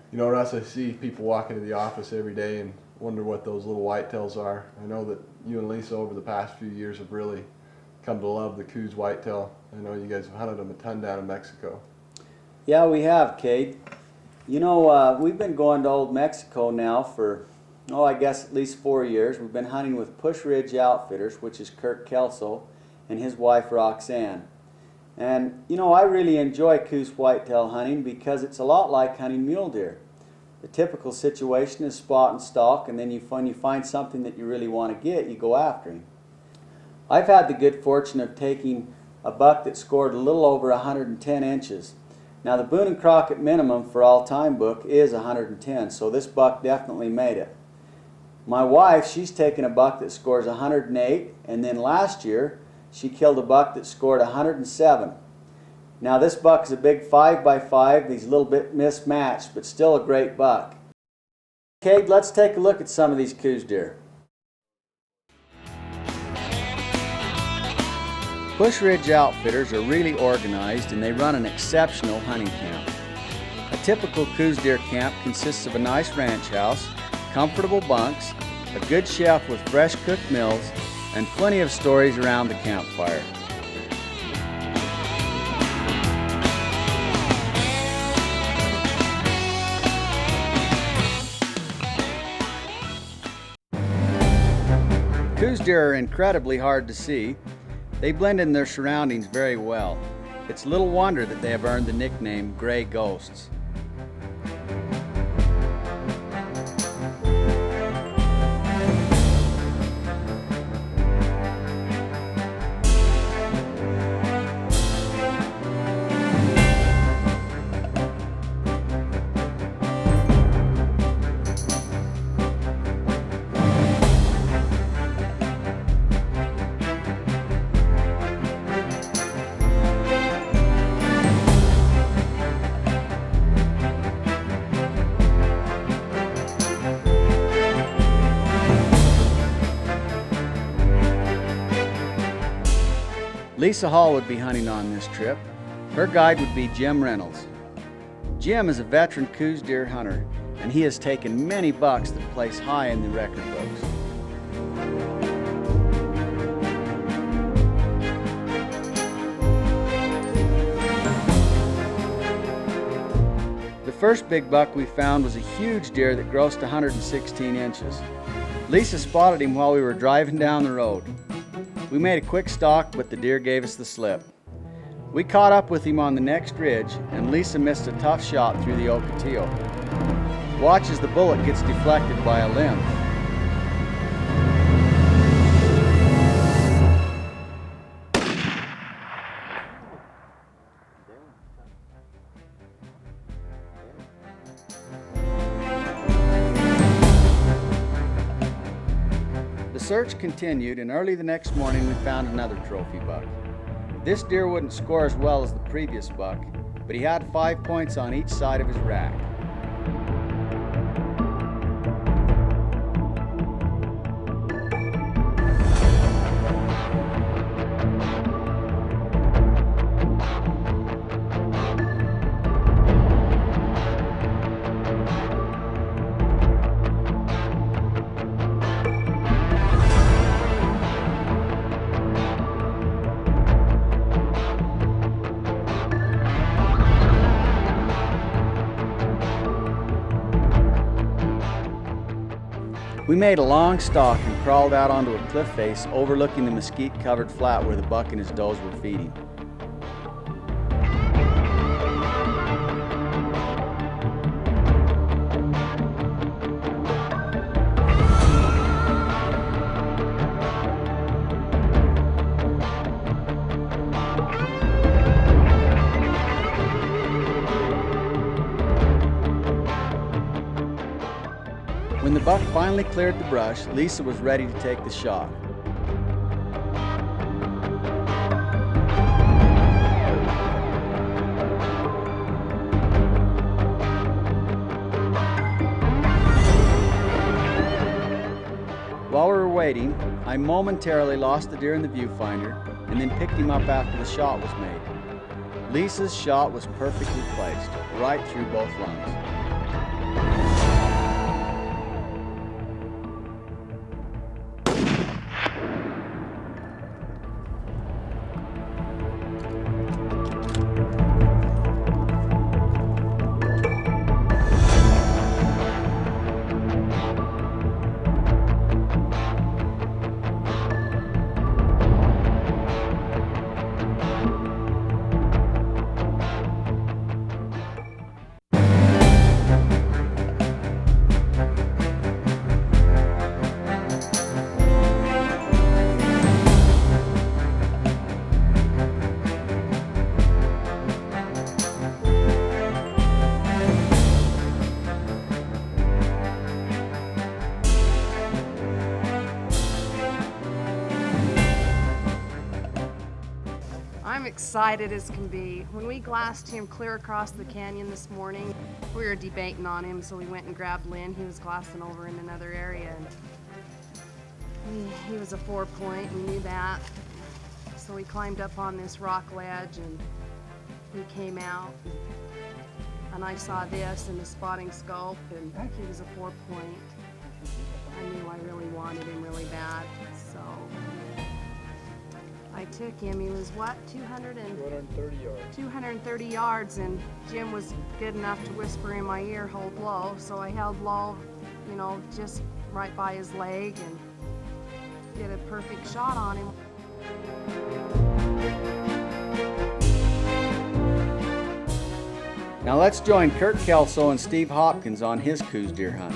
You know, Russ, I see people walk into the office every day and wonder what those little whitetails are. I know that you and Lisa over the past few years have really come to love the Coues whitetail. I know you guys have hunted them a ton down in Mexico. Yeah, we have, Kate. You know, we've been going to Old Mexico now for, I guess at least 4 years. We've been hunting with Push Ridge Outfitters, which is Kirk Kelso, and his wife Roxanne. And, you know, I really enjoy Coues whitetail hunting because it's a lot like hunting mule deer. The typical situation is spot and stalk, and then when you find something that you really want to get, you go after him. I've had the good fortune of taking a buck that scored a little over 110 inches. Now the Boone and Crockett minimum for all-time book is 110, so this buck definitely made it. My wife, she's taken a buck that scores 108, and then last year she killed a buck that scored 107. Now this buck is a big 5x5, he's a little bit mismatched, but still a great buck. Okay, let's take a look at some of these Coues deer. Push Ridge Outfitters are really organized and they run an exceptional hunting camp. A typical Coues deer camp consists of a nice ranch house, comfortable bunks, a good chef with fresh cooked meals, and plenty of stories around the campfire. Coues deer are incredibly hard to see. They blend in their surroundings very well. It's little wonder that they have earned the nickname Gray Ghosts. Lisa Hall would be hunting on this trip. Her guide would be Jim Reynolds. Jim is a veteran Coues deer hunter, and he has taken many bucks that place high in the record books. The first big buck we found was a huge deer that grossed 116 inches. Lisa spotted him while we were driving down the road. We made a quick stalk, but the deer gave us the slip. We caught up with him on the next ridge, and Lisa missed a tough shot through the Ocotillo. Watch as the bullet gets deflected by a limb. The search continued, and early the next morning we found another trophy buck. This deer wouldn't score as well as the previous buck, but he had 5 points on each side of his rack. We made a long stalk and crawled out onto a cliff face overlooking the mesquite-covered flat where the buck and his does were feeding. When the buck finally cleared the brush, Lisa was ready to take the shot. While we were waiting, I momentarily lost the deer in the viewfinder and then picked him up after the shot was made. Lisa's shot was perfectly placed, right through both lungs. excited as can be. When we glassed him clear across the canyon this morning, we were debating on him, so we went and grabbed Lynn. He was glassing over in another area, and he was a 4-point. We knew that. So we climbed up on this rock ledge, and he came out. And I saw this in the spotting scope, and he was a 4-point. I knew I really wanted him really bad, so I took him. He was what, 230 yards. 230 yards, and Jim was good enough to whisper in my ear, hold low. So I held low, you know, just right by his leg, and did a perfect shot on him. Now let's join Kurt Kelso and Steve Hopkins on his Coues deer hunt.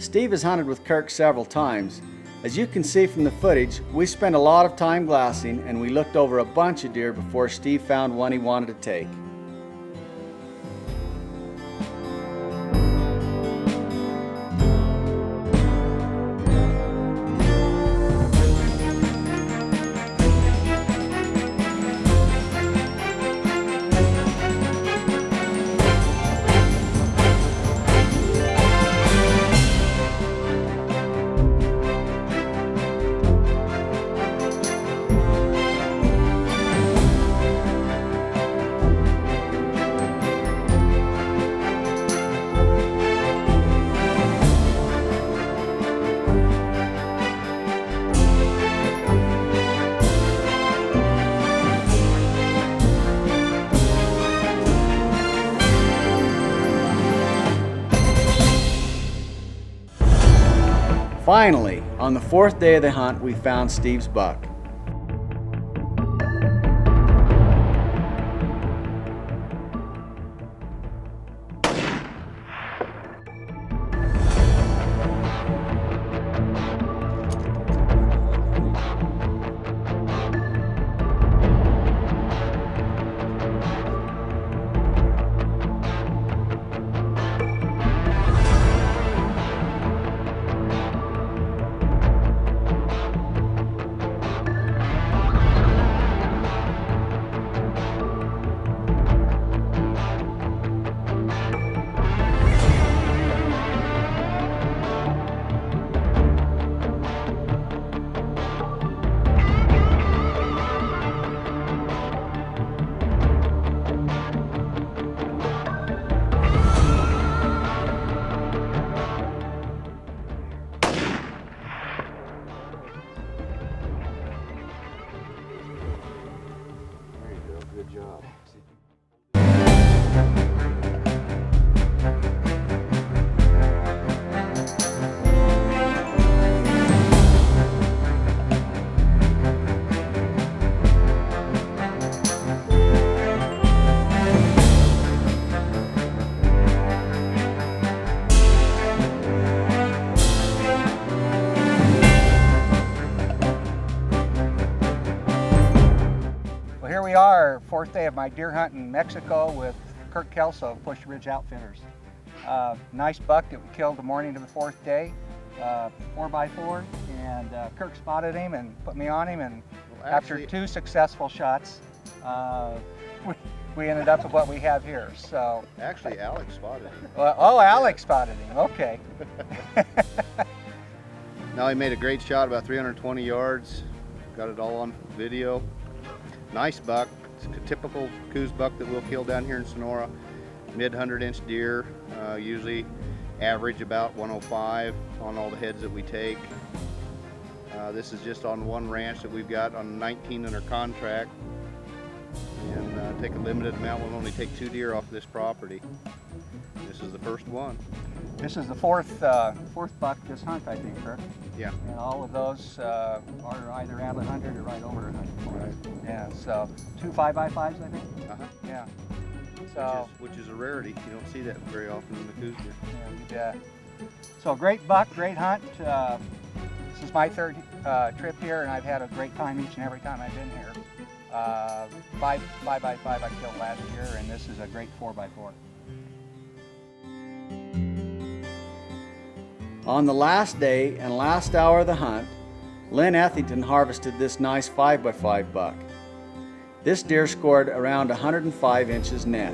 Steve has hunted with Kirk several times. As you can see from the footage, we spent a lot of time glassing, and we looked over a bunch of deer before Steve found one he wanted to take. Finally, on the 4th day of the hunt, we found Steve's buck. Good job. Here we are, 4th day of my deer hunt in Mexico with Kurt Kelso of Push Ridge Outfitters. Nice buck that we killed the morning of the 4th day, 4x4, and Kurt spotted him and put me on him, and Well, after 2 successful shots, we ended up with what we have here. So Actually, Alex spotted him. oh, Alex spotted him. Okay. No, he made a great shot, about 320 yards. Got it all on video. Nice buck. It's a typical Coues buck that we'll kill down here in Sonora. Mid 100-inch deer, usually average about 105 on all the heads that we take. This is just on one ranch that we've got on 19 under contract, and take a limited amount. We'll only take 2 deer off this property. This is the first one. This is the fourth buck this hunt, I think, Kirk. Yeah. And all of those are either at 100 or right over 100. Right. Yeah, so 2 5x5s, I think. Uh-huh. Yeah. So, Which is a rarity. You don't see that very often in the Coues deer. yeah, you bet. So great buck, great hunt. This is my third trip here, and I've had a great time each and every time I've been here. 5x5 I killed last year, and this is a great 4x4. On the last day and last hour of the hunt, Lynn Ethington harvested this nice 5x5 buck. This deer scored around 105 inches net.